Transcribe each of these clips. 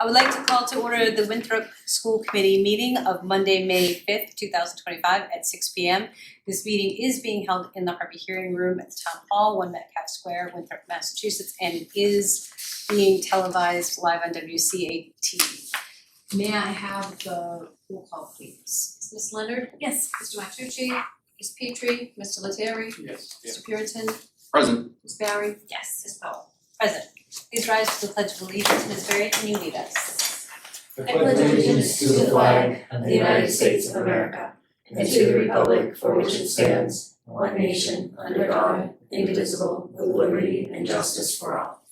I would like to call to order the Winthrop School Committee meeting of Monday, May 5th, 2025 at 6 p.m. This meeting is being held in the Harvey Hearing Room at the Town Hall, 1 Metcalf Square, Winthrop, Massachusetts, and it is being televised live on WCAT TV. May I have the roll call, please? Ms. Leonard? Yes. Mr. Matucci? Ms. Petrie? Mr. Lettieri? Yes. Mr. Puritan? Present. Ms. Barry? Yes. Ms. Powell? Present. Please rise to the Pledge of Allegiance. Ms. Berry, can you lead us? I pledge allegiance to the flag of the United States of America and to the republic for which it stands, one nation, under God, indivisible, with liberty and justice for all.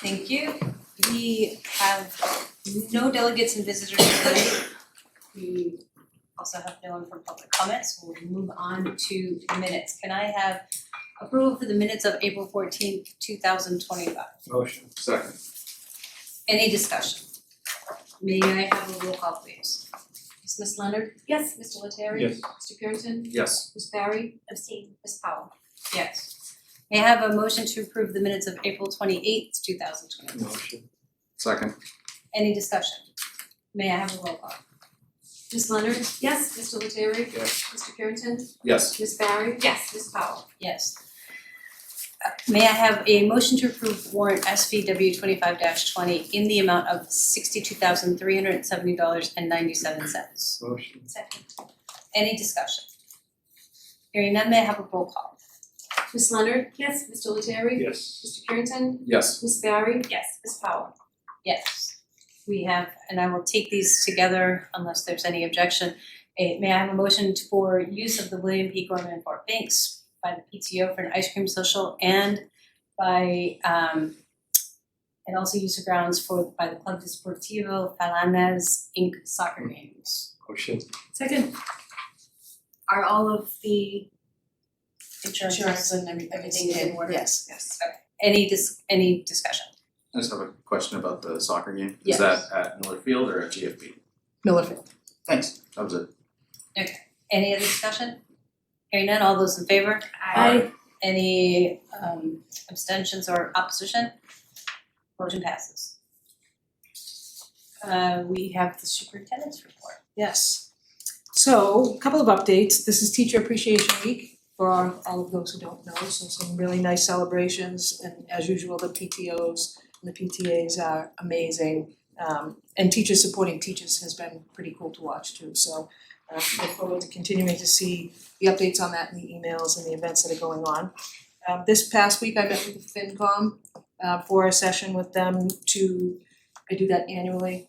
Thank you. We have no delegates and visitors tonight. We also have no one from public comments. We'll move on to minutes. Can I have approval for the minutes of April 14th, 2025? Motion. Second. Any discussion? May I have a roll call, please? Ms. Leonard? Yes. Mr. Lettieri? Yes. Mr. Puritan? Yes. Ms. Barry? Ms. Powell? Yes. May I have a motion to approve the minutes of April 28th, 2025? Motion. Second. Any discussion? May I have a roll call? Ms. Leonard? Yes. Mr. Lettieri? Yes. Mr. Puritan? Yes. Ms. Barry? Yes. Ms. Powell? Yes. May I have a motion to approve warrant SVW 25-20 in the amount of $62,370.97? Motion. Second. Any discussion? Hearing none, may I have a roll call? Ms. Leonard? Yes. Mr. Lettieri? Yes. Mr. Puritan? Yes. Ms. Barry? Yes. Ms. Powell? Yes. We have, and I will take these together unless there's any objection. May I have a motion for use of the William P. Gorman for Banks by the PTO for an ice cream social and by and also use of grounds by the Club Deportivo Falanes Inc. soccer games. Motion. Second. Are all of the Insurance and everything in order? Yes. Any discussion? I just have a question about the soccer game. Yes. Is that at Miller Field or at GFB? Millerfield. Thanks. That was it. Any other discussion? Hearing none, all those in favor? Aye. Any abstentions or opposition? Motion passes. We have the superintendent's report. Yes. So, a couple of updates. This is Teacher Appreciation Week for all of those who don't know. So some really nice celebrations, and as usual, the PTOs and the PTAs are amazing. And teachers supporting teachers has been pretty cool to watch too. So look forward to continuing to see the updates on that in the emails and the events that are going on. This past week I met with the FinCom for a session with them I do that annually,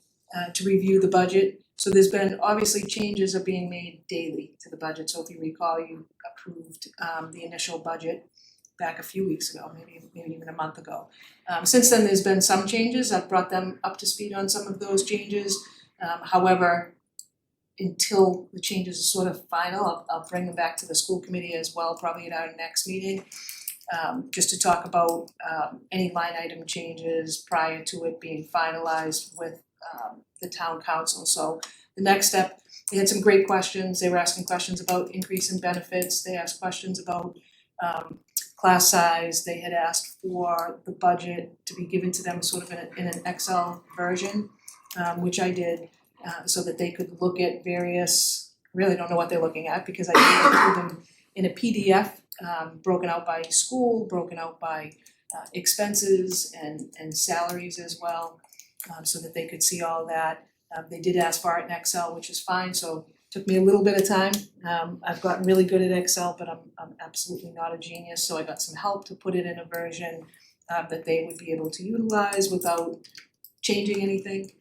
to review the budget. So there's been, obviously, changes are being made daily to the budget. So if you recall, you approved the initial budget back a few weeks ago, maybe even a month ago. Since then, there's been some changes. I've brought them up to speed on some of those changes. However, until the changes are sort of final, I'll bring them back to the school committee as well, probably at our next meeting, just to talk about any line item changes prior to it being finalized with the town council. So the next step, they had some great questions. They were asking questions about increase in benefits. They asked questions about class size. They had asked for the budget to be given to them sort of in an Excel version, which I did, so that they could look at various, really don't know what they're looking at because I gave it to them in a PDF, broken out by school, broken out by expenses and salaries as well, so that they could see all that. They did ask for it in Excel, which is fine, so it took me a little bit of time. I've gotten really good at Excel, but I'm absolutely not a genius, so I got some help to put it in a version that they would be able to utilize without changing anything.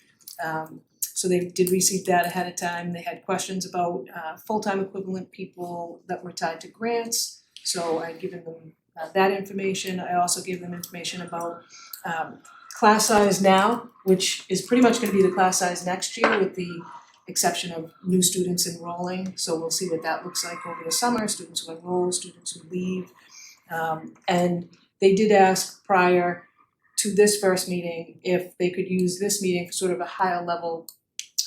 So they did receive that ahead of time. They had questions about full-time equivalent people that were tied to grants, so I'd given them that information. I also gave them information about class size now, which is pretty much gonna be the class size next year with the exception of new students enrolling. So we'll see what that looks like over the summer, students who enroll, students who leave. And they did ask prior to this first meeting if they could use this meeting for sort of a higher level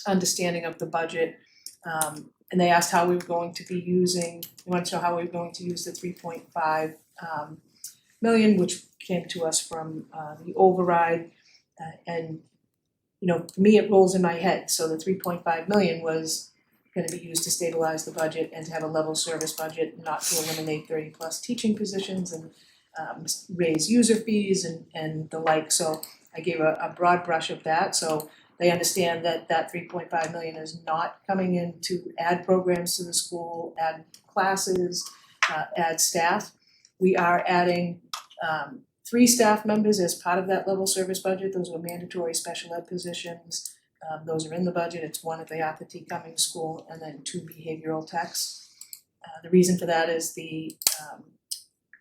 understanding of the budget. And they asked how we were going to be using, they wanted to know how we were going to use the 3.5 million, which came to us from the override. And, you know, for me, it rolls in my head, so the 3.5 million was gonna be used to stabilize the budget and to have a level service budget, not to eliminate 30+ teaching positions and raise user fees and the like, so I gave a broad brush of that, so they understand that that 3.5 million is not coming in to add programs to the school, add classes, add staff. We are adding 3 staff members as part of that level service budget. Those were mandatory special ed positions. Those are in the budget. It's 1 at the Arthur T. Cummings School and then 2 behavioral techs. The reason for that is the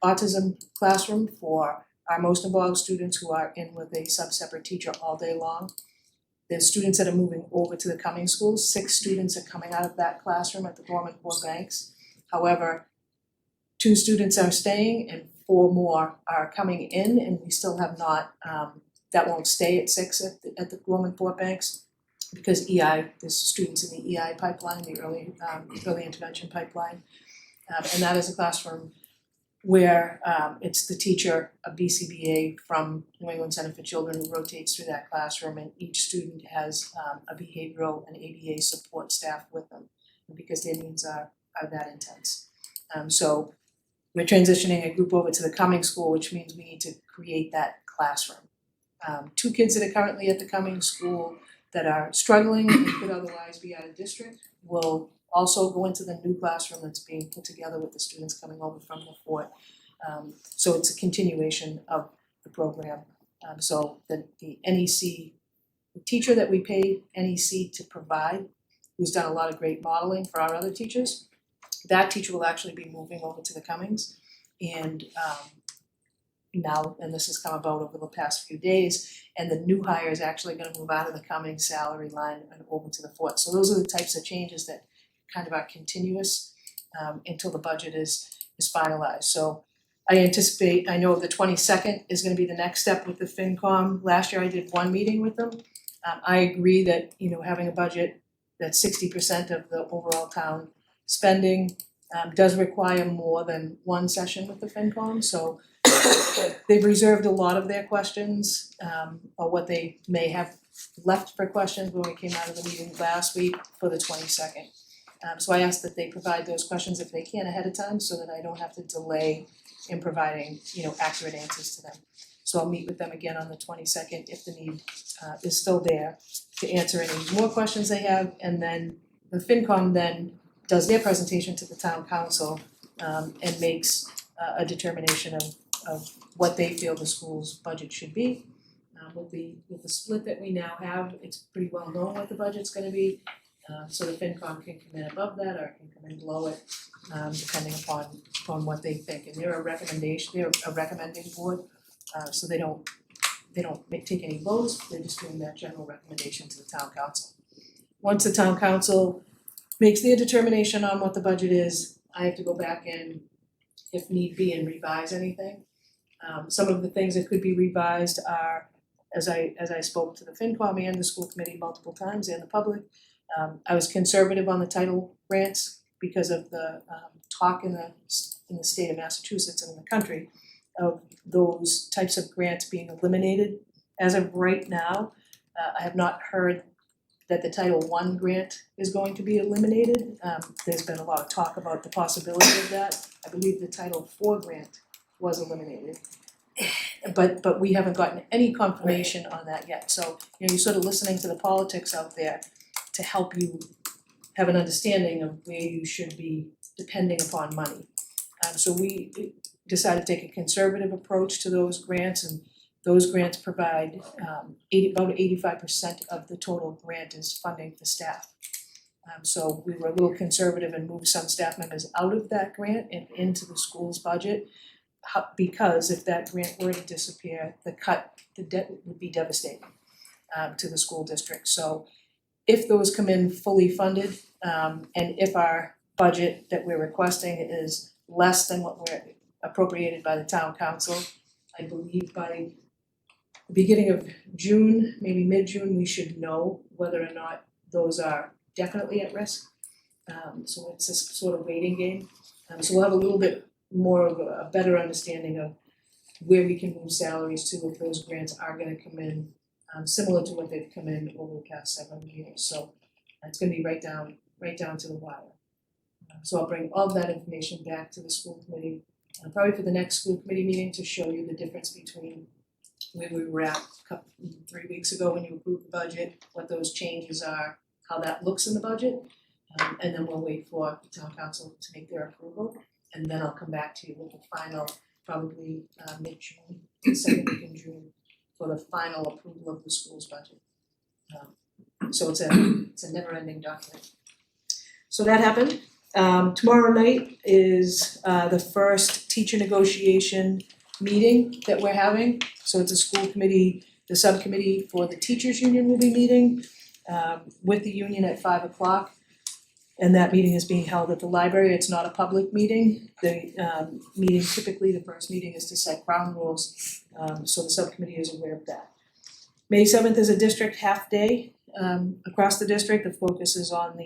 autism classroom for our most involved students who are in with a sub-separate teacher all day long. The students that are moving over to the Cummings School, 6 students are coming out of that classroom at the Gorman Core Banks. However, 2 students are staying and 4 more are coming in, and we still have not, that won't stay at 6 at the Gorman Core Banks because EI, there's students in the EI pipeline, the early intervention pipeline. And that is a classroom where it's the teacher, a BCBA from New England Center for Children who rotates through that classroom, and each student has a behavioral and ABA support staff with them because their needs are that intense. So we're transitioning a group over to the Cummings School, which means we need to create that classroom. 2 kids that are currently at the Cummings School that are struggling and could otherwise be out of district will also go into the new classroom that's being put together with the students coming over from the fort. So it's a continuation of the program. So the NEC, the teacher that we pay NEC to provide, who's done a lot of great modeling for our other teachers, that teacher will actually be moving over to the Cummings. And now, and this has come about over the past few days, and the new hire is actually gonna move out of the Cummings salary line and over to the fort. So those are the types of changes that kind of are continuous until the budget is finalized. So I know the 22nd is gonna be the next step with the FinCom. Last year I did 1 meeting with them. I agree that, you know, having a budget that's 60% of the overall town spending does require more than 1 session with the FinCom, so they've reserved a lot of their questions, or what they may have left for questions when we came out of the meeting last week for the 22nd. So I asked that they provide those questions if they can ahead of time so that I don't have to delay in providing, you know, accurate answers to them. So I'll meet with them again on the 22nd if the need is still there to answer any more questions they have, and then the FinCom then does their presentation to the town council and makes a determination of what they feel the school's budget should be. With the split that we now have, it's pretty well known what the budget's gonna be. So the FinCom can come in above that or can come in below it, depending upon what they think. And they're a recommending board, so they don't take any votes, they're just doing that general recommendation to the town council. Once the town council makes their determination on what the budget is, I have to go back in, if need be, and revise anything. Some of the things that could be revised are, as I spoke to the FinCom and the school committee multiple times and the public, I was conservative on the title grants because of the talk in the state of Massachusetts and in the country of those types of grants being eliminated. As of right now, I have not heard that the Title I grant is going to be eliminated. There's been a lot of talk about the possibility of that. I believe the Title IV grant was eliminated. But we haven't gotten any confirmation on that yet. So, you know, you're sort of listening to the politics out there to help you have an understanding of where you should be depending upon money. So we decided to take a conservative approach to those grants, and those grants provide about 85% of the total grant is funding for staff. So we were a little conservative and moved some staff members out of that grant and into the school's budget, because if that grant were to disappear, the debt would be devastating to the school district. So if those come in fully funded, and if our budget that we're requesting is less than what we're appropriated by the town council, I believe by the beginning of June, maybe mid-June, we should know whether or not those are definitely at risk. So it's a sort of waiting game. So we'll have a little bit more of a better understanding of where we can move salaries to if those grants are gonna come in similar to what they've come in over the past 7 years, so it's gonna be right down to the wire. So I'll bring all of that information back to the school committee, probably for the next school committee meeting to show you the difference between where we were at 3 weeks ago when you approved the budget, what those changes are, how that looks in the budget. And then we'll wait for the town council to make their approval, and then I'll come back to you with the final, probably mid-June, the second week in June, for the final approval of the school's budget. So it's a never-ending document. So that happened. Tomorrow night is the first teacher negotiation meeting that we're having. So it's a school committee, the subcommittee for the teachers union will be meeting with the union at 5 o'clock. And that meeting is being held at the library. It's not a public meeting. The meeting, typically the first meeting is to set ground rules, so the subcommittee is aware of that. May 7th is a district half day across the district. The focus is on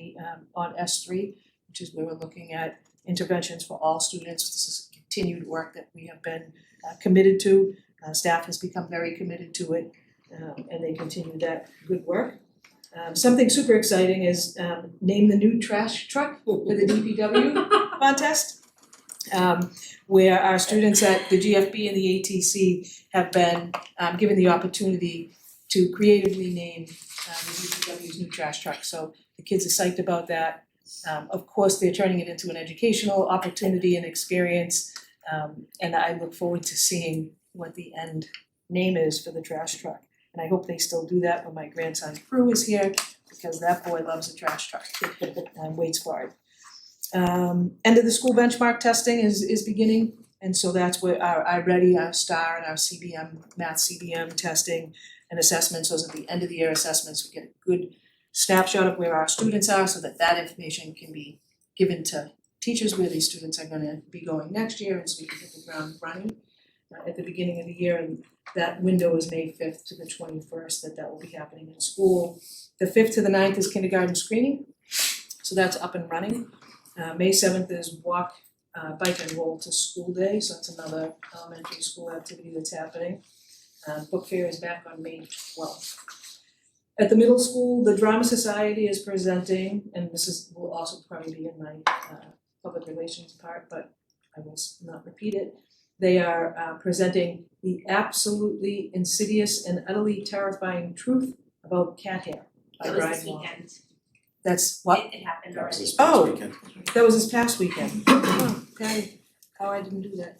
on S3, which is where we're looking at interventions for all students. This is continued work that we have been committed to. Staff has become very committed to it, and they continue that good work. Something super exciting is name the new trash truck for the DPW contest, where our students at the GFB and the ATC have been given the opportunity to creatively name the DPW's new trash truck. So the kids are psyched about that. Of course, they're turning it into an educational opportunity and experience, and I look forward to seeing what the end name is for the trash truck. And I hope they still do that when my grandson Prue is here, because that boy loves a trash truck and waits for it. End of the school benchmark testing is beginning, and so that's where our iReady, our STAR, and our CBM, math CBM testing and assessments, those are the end of the year assessments. We get a good snapshot of where our students are so that information can be given to teachers where these students are gonna be going next year, and so we can hit the ground running at the beginning of the year. And that window is May 5th to the 21st that will be happening in school. The 5th to the 9th is kindergarten screening, so that's up and running. May 7th is walk, bike and roll to school day, so that's another elementary school activity that's happening. Book fair is back on May 12th. At the middle school, the Drama Society is presenting, and will also probably be in my public relations part, but I will not repeat it. They are presenting the absolutely insidious and utterly terrifying truth about cat hair by It was Brian this Wall. weekend. That's what? It happened That was already. this past Oh. weekend. That was this past weekend. Oh, okay. How I didn't do that.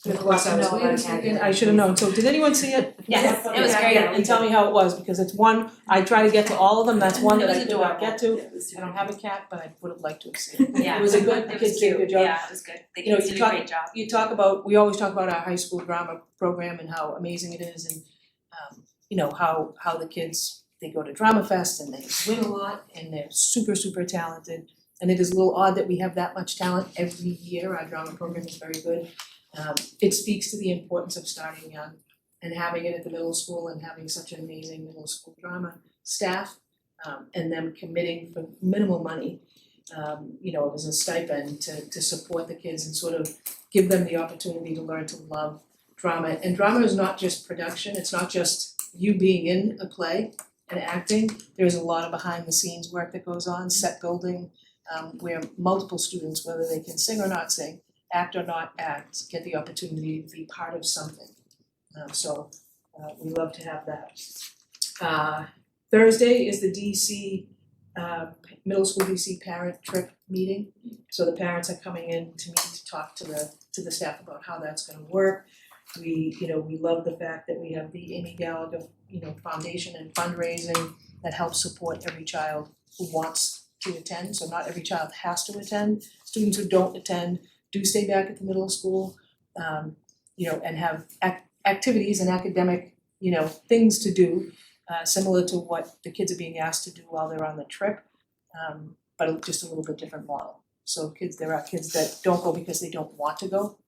Of course, I was Know away about this cat weekend. hair. I should have known. So did anyone see it? Yes, it was great. And tell me how it was, because it's one, I try to get to all of them. That's one that I could not get to. I don't have a cat, but I would have liked to have seen it. Yeah. It was a good, the It kids was did a cute. good job. Yeah, it was good. The You know, kids you did a talk- great job. We always talk about our high school drama program and how amazing it is, and how the kids, they go to Drama Fest and they win a lot and they're super, super talented. And it is a little odd that we have that much talent every year. Our drama program is very good. It speaks to the importance of starting young and having it at the middle school and having such an amazing middle school drama staff, and them committing for minimal money. It was a stipend to support the kids and sort of give them the opportunity to learn to love drama. And drama is not just production, it's not just you being in a play and acting. There's a lot of behind the scenes work that goes on, set building, where multiple students, whether they can sing or not sing, act or not act, get the opportunity to be part of something. So we love to have that. Thursday is the DC middle school DC parent trip meeting. So the parents are coming in to meet to talk to the staff about how that's gonna work. We love the fact that we have the Amy Gallagher, Foundation and fundraising that helps support every child who wants to attend. So not every child has to attend. Students who don't attend do stay back at the middle school, and have activities and academic, things to do, similar to what the kids are being asked to do while they're on the trip, but just a little bit different model. So there are kids that don't go because they don't want to go,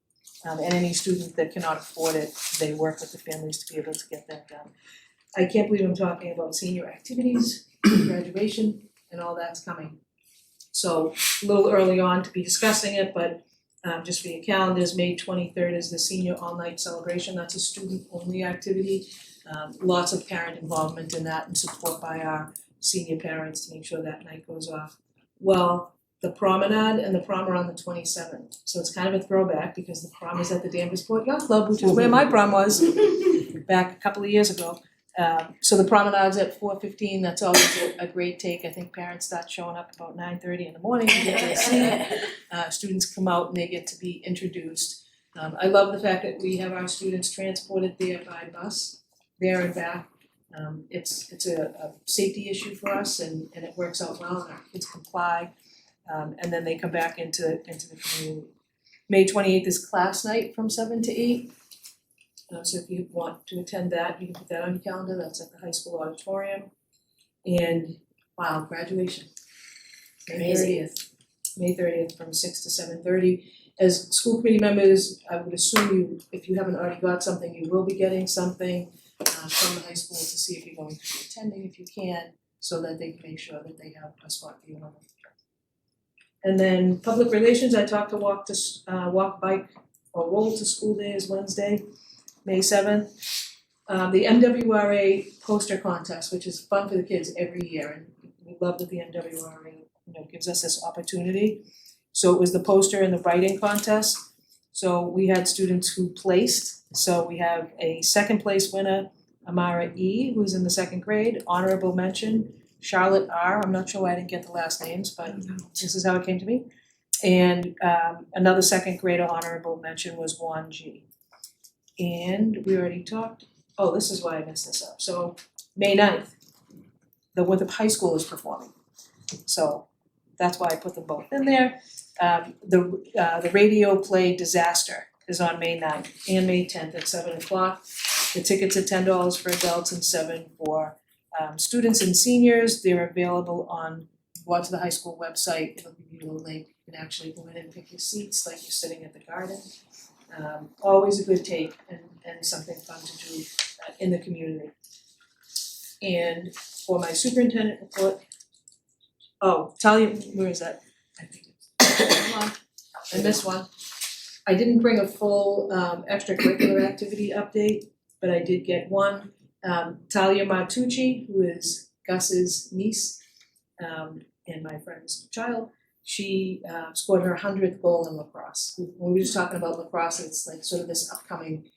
and any student that cannot afford it, they work with the families to be able to get that done. I can't believe I'm talking about senior activities, graduation, and all that's coming. So a little early on to be discussing it, but just for your calendars, May 23rd is the senior all-night celebration. That's a student-only activity. Lots of parent involvement in that and support by our senior parents to make sure that night goes off. Well, the promenade and the prom are on the 27th, so it's kind of a throwback because the prom is at the Danburysport Yacht Club, which is where my prom was back a couple of years ago. So the promenade's at 4:15, that's always a great take. I think parents start showing up about 9:30 in the morning to get their seat. Students come out and they get to be introduced. I love the fact that we have our students transported there by bus, there and back. It's a safety issue for us and it works out well and our kids comply. And then they come back into the community. May 28th is class night from 7 to 8. So if you want to attend that, you can put that on your calendar, that's at the high school auditorium. And wow, graduation, May 30th. May 30th from 6 to 7:30. As school committee members, I would assume if you haven't already got something, you will be getting something from the high school to see if you're going to be attending if you can, so that they can make sure that they have a spot for you on the trip. And then public relations, I talked to walk, bike, or roll to school day is Wednesday, May 7th. The MWRA poster contest, which is fun for the kids every year, and we love that the MWRA, gives us this opportunity. So it was the poster and the writing contest. So we had students who placed. So we have a second place winner, Amara E, who's in the second grade, honorable mention, Charlotte R, I'm not sure why I didn't get the last names, but this is how it came to me. And another second grader honorable mention was Juan G. And we already talked, oh, this is why I messed this up. So May 9th, the Winthrop High School is performing. So that's why I put them both in there. The radio play Disaster is on May 9th and May 10th at 7 o'clock. The tickets are $10 for adults and $7 for students and seniors. They're available go out to the high school website, it'll give you a link. You can actually go in and pick your seats like you're sitting at the garden. Always a good take and something fun to do in the community. And for my superintendent report, Talia, where is that? I think hold on, I missed one. I didn't bring a full extracurricular activity update, but I did get one. Talia Martucci, who is Gus's niece and my friend's child, she scored her 100th goal in lacrosse. When we were just talking about lacrosse, it's like sort of this upcoming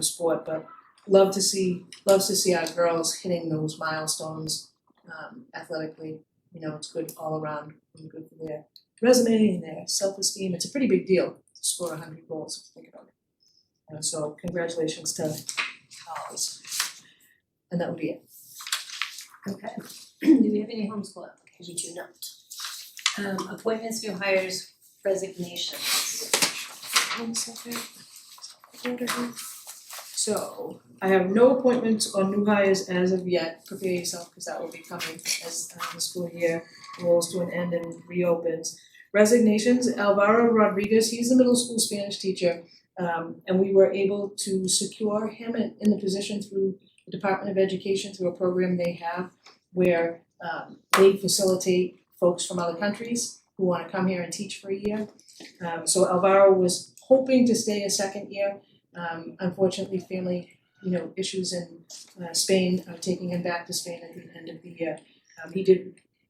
sport, but loves to see our girls hitting those milestones athletically. It's good all around and good for their resume and their self-esteem. It's a pretty big deal to score 100 goals if you think about it. So congratulations to Hollis. And that would be it. Okay. Do we have any homeschool applications? We do not. Appointments, new hires, resignations. 1 second. Order here. So I have no appointments or new hires as of yet. Prepare yourself because that will be coming as the school year rolls to an end and reopens. Resignations, Alvaro Rodriguez, he's the middle school Spanish teacher. And we were able to secure him in the position through the Department of Education through a program they have where they facilitate folks from other countries who want to come here and teach for a year. So Alvaro was hoping to stay a second year. Unfortunately, family, issues in Spain are taking him back to Spain at the end of the year.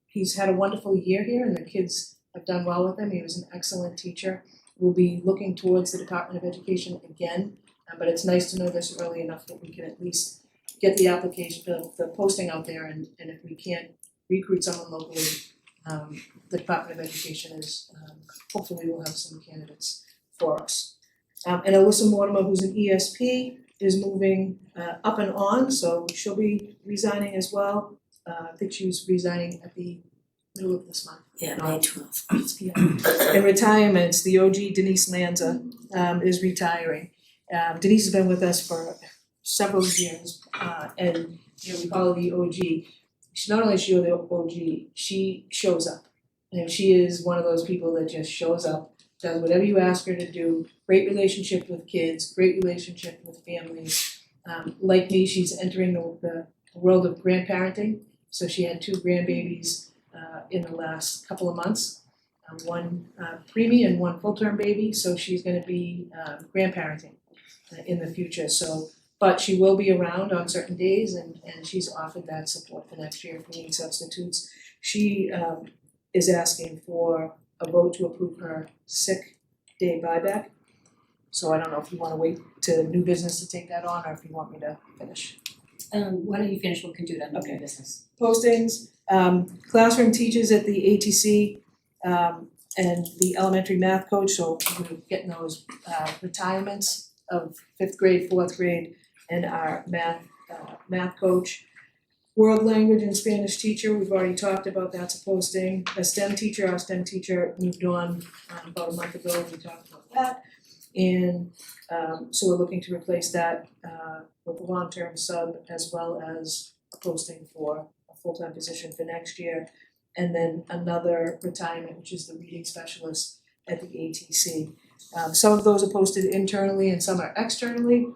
He's had a wonderful year here and the kids have done well with him. He was an excellent teacher. We'll be looking towards the Department of Education again, but it's nice to know this early enough that we can at least get the application, the posting out there, and if we can't recruit someone locally, the Department of Education is, hopefully we'll have some candidates for us. And Alyssa Mortimer, who's an ESP, is moving up and on, so she'll be resigning as well. I think she was resigning at the middle of this month. Yeah, May 12th. In retirements, the OG Denise Lanza is retiring. Denise has been with us for several years, and we call her the OG. Not only is she the OG, she shows up. And she is one of those people that just shows up, does whatever you ask her to do. Great relationship with kids, great relationship with families. Like me, she's entering the world of grandparenting. So she had 2 grandbabies in the last couple of months, one preemie and one full-term baby. So she's going to be grandparenting in the future. So But she will be around on certain days and she's offered that support for next year if we need substitutes. She is asking for a vote to approve her sick day buyback. So I don't know if you wanna wait to new business to take that on or if you want me to finish. Why don't you finish, we can do that in Okay. new business. Postings, classroom teachers at the ATC, and the elementary math coach, so we're getting those retirements of fifth grade, fourth grade, and our math coach. World language and Spanish teacher, we've already talked about, that's a posting. A STEM teacher, our STEM teacher moved on about a month ago, we talked about that. And so we're looking to replace that with a long-term sub as well as a posting for a full-time position for next year. And then another retirement, which is the reading specialist at the ATC. Some of those are posted internally and some are externally.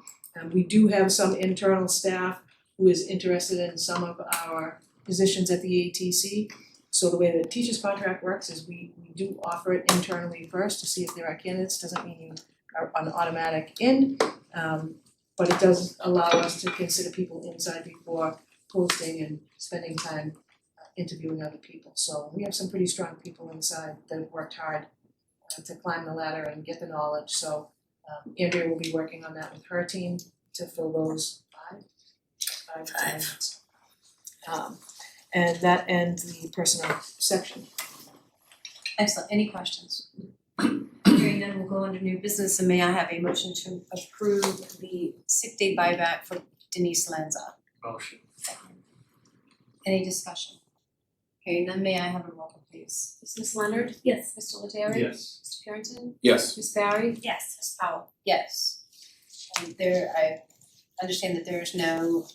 We do have some internal staff who is interested in some of our positions at the ATC. So the way the teacher's contract works is we do offer it internally first to see if there are candidates, doesn't mean you are an automatic in. But it does allow us to consider people inside before posting and spending time interviewing other people. So we have some pretty strong people inside that have worked hard to climb the ladder and get the knowledge. So Andrea will be working on that with her team to fill those five retirements. And that ends the personnel section. Excellent, any questions? Hearing none, we'll go under new business, and may I have a motion to approve the sick day buyback for Denise Lanza? Motion. Any discussion? Hearing none, may I have a roll call please? Ms. Leonard? Yes. Mr. Lettieri? Yes. Mr. Purinton? Yes. Ms. Barry? Yes. Ms. Powell? Yes. And there, I understand that there is no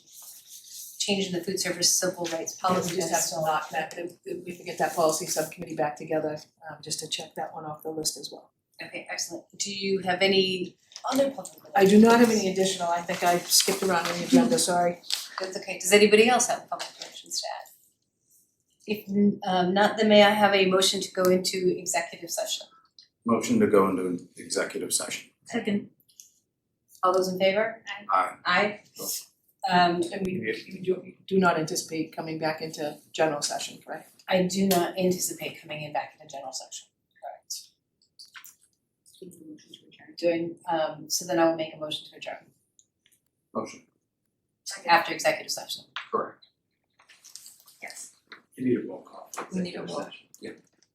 change in the food service civil rights policy. We just have to knock that, we can get that policy subcommittee back together, just to check that one off the list as well. Okay, excellent. Do you have any other public relations? I do not have any additional, I think I skipped around on the agenda, sorry. That's okay. Does anybody else have public relations to add? If not, then may I have a motion to go into executive session? Motion to go into executive session. Second. All those in favor? Aye. Aye. And we do not anticipate coming back into general session, correct? I do not anticipate coming in back in the general section, correct? So then I will make a motion to adjourn Motion. after executive session. Correct. Yes. You need a roll call. We need a roll.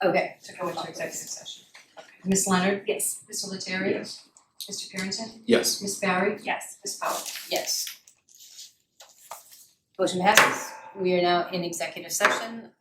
Okay, to go into executive session. Ms. Leonard? Yes. Mr. Lettieri? Yes. Mr. Purinton? Yes. Ms. Barry? Yes. Ms. Powell? Yes. Motion passes. We are now in executive session.